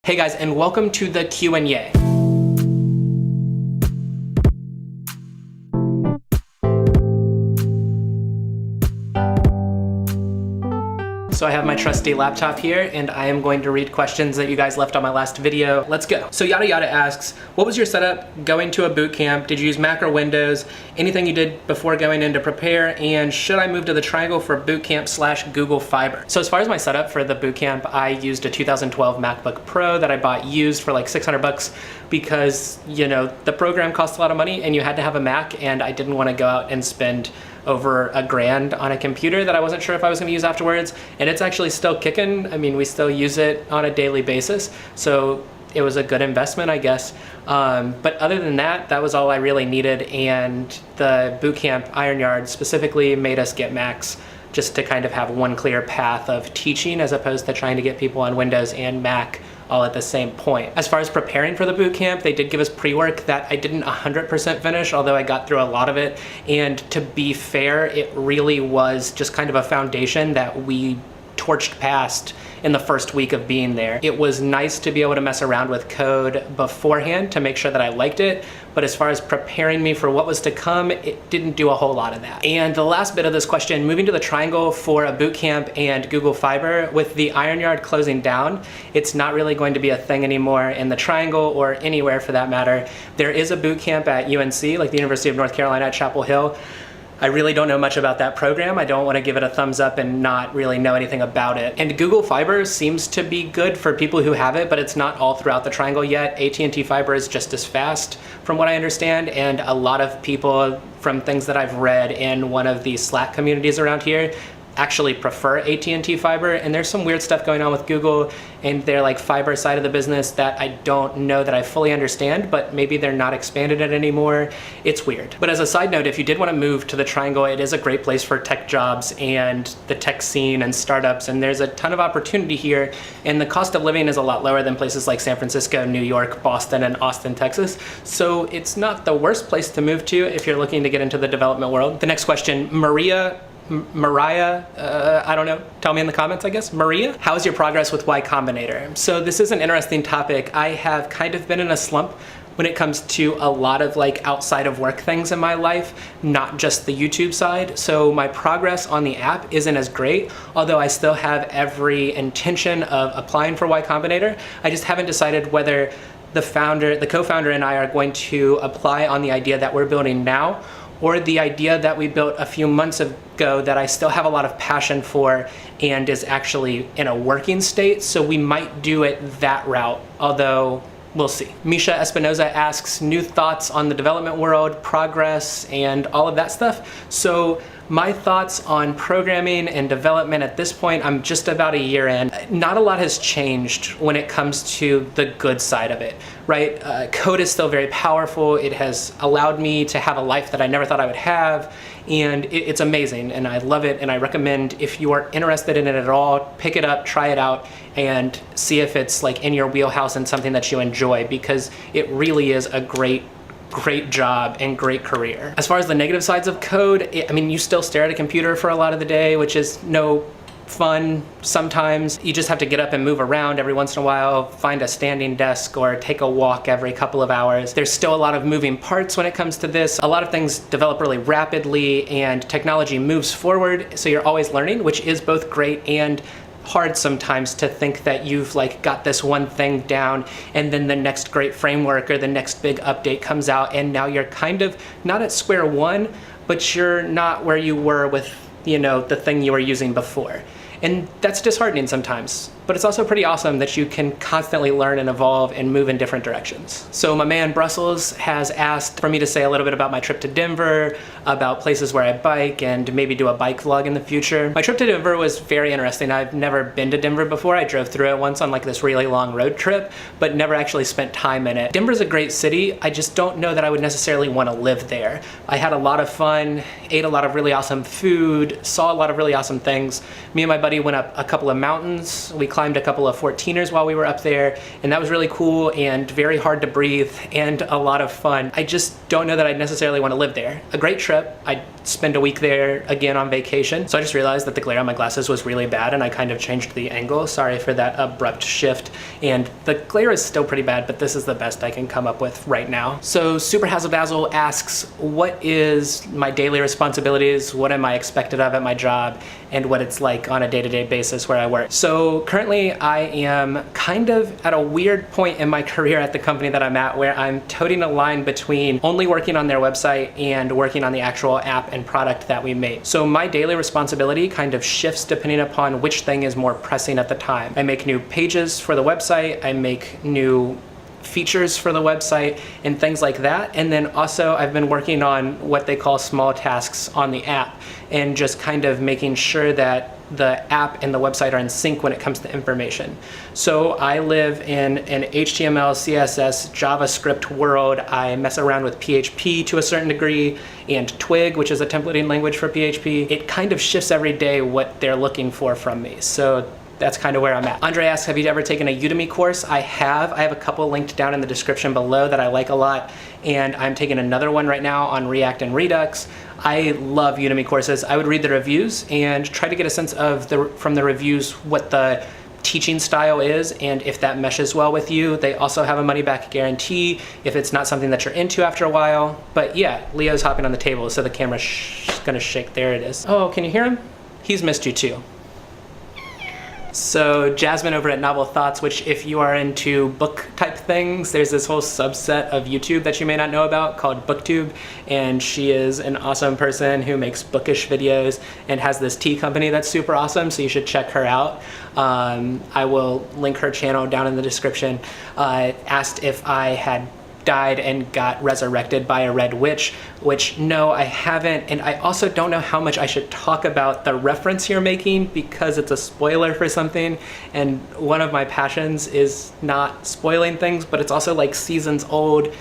Hey guys, and welcome to the Q&A. So I have my trusty laptop here and I am going to read questions that you guys left on my last video. Let's go. So yAyyy asks, what was your setup going to a boot camp? Did you use Mac or Windows? Anything you did before going in to prepare? And should I move to the Triangle for boot camp / Google Fiber? So as far as my setup for the boot camp, I used a 2012 MacBook Pro that I bought used for like 600 bucks because, you know, the program costs a lot of money and you had to have a Mac, and I didn't want to go out and spend over $1,000 on a computer that I wasn't sure if I was going to use afterwards. And it's actually still kicking. I mean, we still use it on a daily basis. So it was a good investment, I guess. But other than that, that was all I really needed. And the bootcamp Iron Yard specifically made us get Macs just to kind of have one clear path of teaching as opposed to trying to get people on Windows and Mac all at the same point. As far as preparing for the boot camp, they did give us pre-work that I didn't 100% finish, although I got through a lot of it. And to be fair, it really was just kind of a foundation that we torched past in the first week of being there. It was nice to be able to mess around with code beforehand to make sure that I liked it, but as far as preparing me for what was to come, it didn't do a whole lot of that. And the last bit of this question, moving to the Triangle for a boot camp and Google Fiber, with the Iron Yard closing down, it's not really going to be a thing anymore in the Triangle or anywhere for that matter. There is a boot camp at UNC, like the University of North Carolina at Chapel Hill. I really don't know much about that program. I don't want to give it a thumbs up and not really know anything about it. And Google Fiber seems to be good for people who have it, but it's not all throughout the Triangle yet. AT&T Fiber is just as fast from what I understand, and a lot of people from things that I've read in one of the Slack communities around here actually prefer AT&T Fiber, and there's some weird stuff going on with Google and their like fiber side of the business that I don't know that I fully understand, but maybe they're not expanded it anymore. It's weird. But as a side note, if you did want to move to the Triangle, it is a great place for tech jobs and the tech scene and startups, and there's a ton of opportunity here, and the cost of living is a lot lower than places like San Francisco, New York, Boston, and Austin, Texas. So it's not the worst place to move to if you're looking to get into the development world. The next question, Mariah, I don't know, tell me in the comments, I guess. Maria, how's your progress with Y Combinator? So this is an interesting topic. I have kind of been in a slump when it comes to a lot of like outside of work things in my life, not just the YouTube side. So my progress on the app isn't as great, although I still have every intention of applying for Y Combinator. I just haven't decided whether the co-founder and I are going to apply on the idea that we're building now, or the idea that we built a few months ago that I still have a lot of passion for and is actually in a working state. So we might do it that route, although we'll see. Misha Espinoza asks, new thoughts on the development world, progress, and all of that stuff. So my thoughts on programming and development at this point, I'm just about a year in. Not a lot has changed when it comes to the good side of it, right? Code is still very powerful. It has allowed me to have a life that I never thought I would have, and it's amazing, and I love it, and I recommend if you are interested in it at all, pick it up, try it out, and see if it's like in your wheelhouse and something that you enjoy, because it really is a great job and great career. As far as the negative sides of code, I mean, you still stare at a computer for a lot of the day, which is no fun sometimes. You just have to get up and move around every once in a while, find a standing desk or take a walk every couple of hours. There's still a lot of moving parts when it comes to this. A lot of things develop really rapidly and technology moves forward, so you're always learning, which is both great and hard sometimes to think that you've like got this one thing down and then the next great framework or the next big update comes out and now you're kind of not at square one, but you're not where you were with, you know, the thing you were using before. And that's disheartening sometimes, but it's also pretty awesome that you can constantly learn and evolve and move in different directions. So my man Brussels has asked for me to say a little bit about my trip to Denver, about places where I bike, and maybe do a bike vlog in the future. My trip to Denver was very interesting. I've never been to Denver before. I drove through it once on like this really long road trip, but never actually spent time in it. Denver's a great city. I just don't know that I would necessarily want to live there. I had a lot of fun, ate a lot of really awesome food, saw a lot of really awesome things. Me and my buddy went up a couple of mountains. We climbed a couple of 14ers while we were up there, and that was really cool and very hard to breathe and a lot of fun. I just don't know that I'd necessarily want to live there. A great trip. I'd spend a week there again on vacation. So I just realized that the glare on my glasses was really bad, and I kind of changed the angle. Sorry for that abrupt shift. And the glare is still pretty bad, but this is the best I can come up with right now. So Super Hazzle Dazzle asks, what is my daily responsibilities? What am I expected of at my job? And what it's like on a day-to-day basis where I work. So currently I am kind of at a weird point in my career at the company that I'm at, where I'm toting a line between only working on their website and working on the actual app and product that we make. So my daily responsibility kind of shifts depending upon which thing is more pressing at the time. I make new pages for the website, I make new features for the website and things like that. And then also I've been working on what they call small tasks on the app, and just kind of making sure that the app and the website are in sync when it comes to information. So I live in an HTML, CSS, JavaScript world. I mess around with PHP to a certain degree, and Twig, which is a templating language for PHP. It kind of shifts every day what they're looking for from me. So that's kind of where I'm at. Andre asks, have you ever taken a Udemy course? I have a couple linked down in the description below that I like a lot, and I'm taking another one right now on React and Redux. I love Udemy courses. I would read the reviews and try to get a sense of from the reviews what the teaching style is and if that meshes well with you. They also have a money back guarantee if it's not something that you're into after a while. But yeah, Leo's hopping on the table, so the camera's gonna shake. There it is. Oh, can you hear him? He's missed you too. So Jasmine over at Novel Thoughts, which if you are into book type things, there's this whole subset of YouTube that you may not know about called BookTube, and she is an awesome person who makes bookish videos and has this tea company that's super awesome, so you should check her out. I will link her channel down in the description. Asked if I had died and got resurrected by a red witch, which no, I haven't. And I also don't know how much I should talk about the reference you're making because it's a spoiler for something. And one of my passions is not spoiling things, but it's also like seasons old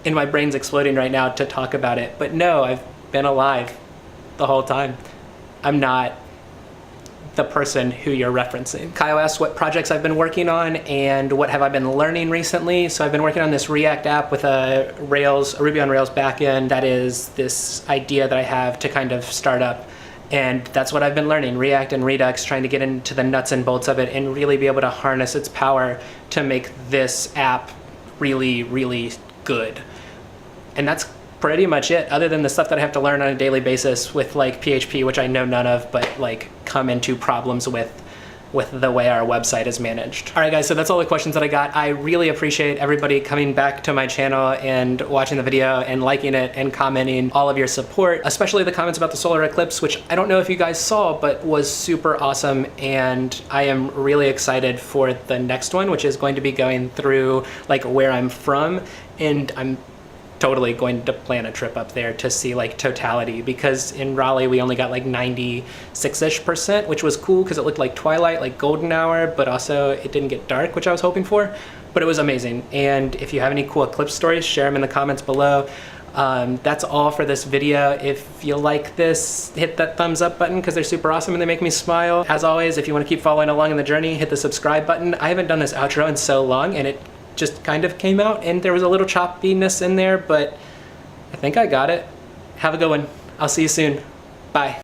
and my brain's exploding right now to talk about it. But no, I've been alive the whole time. I'm not the person who you're referencing. Kyle asks what projects I've been working on and what have I been learning recently. So I've been working on this React app with a Ruby on Rails backend. That is this idea that I have to kind of start up. And that's what I've been learning, React and Redux, trying to get into the nuts and bolts of it and really be able to harness its power to make this app really, really good. And that's pretty much it, other than the stuff that I have to learn on a daily basis with like PHP, which I know none of, but like come into problems with the way our website is managed. All right guys, so that's all the questions that I got. I really appreciate everybody coming back to my channel and watching the video and liking it and commenting, all of your support, especially the comments about the solar eclipse, which I don't know if you guys saw, but was super awesome. And I am really excited for the next one, which is going to be going through like where I'm from, and I'm totally going to plan a trip up there to see like totality, because in Raleigh we only got like 96-ish%, which was cool because it looked like twilight, like golden hour, but also it didn't get dark, which I was hoping for, but it was amazing. And if you have any cool eclipse stories, share them in the comments below. That's all for this video. If you like this, hit that thumbs up button because they're super awesome and they make me smile. As always, if you want to keep following along in the journey, hit the subscribe button. I haven't done this outro in so long and it just kind of came out and there was a little choppiness in there, but I think I got it. Have a good one. I'll see you soon. Bye.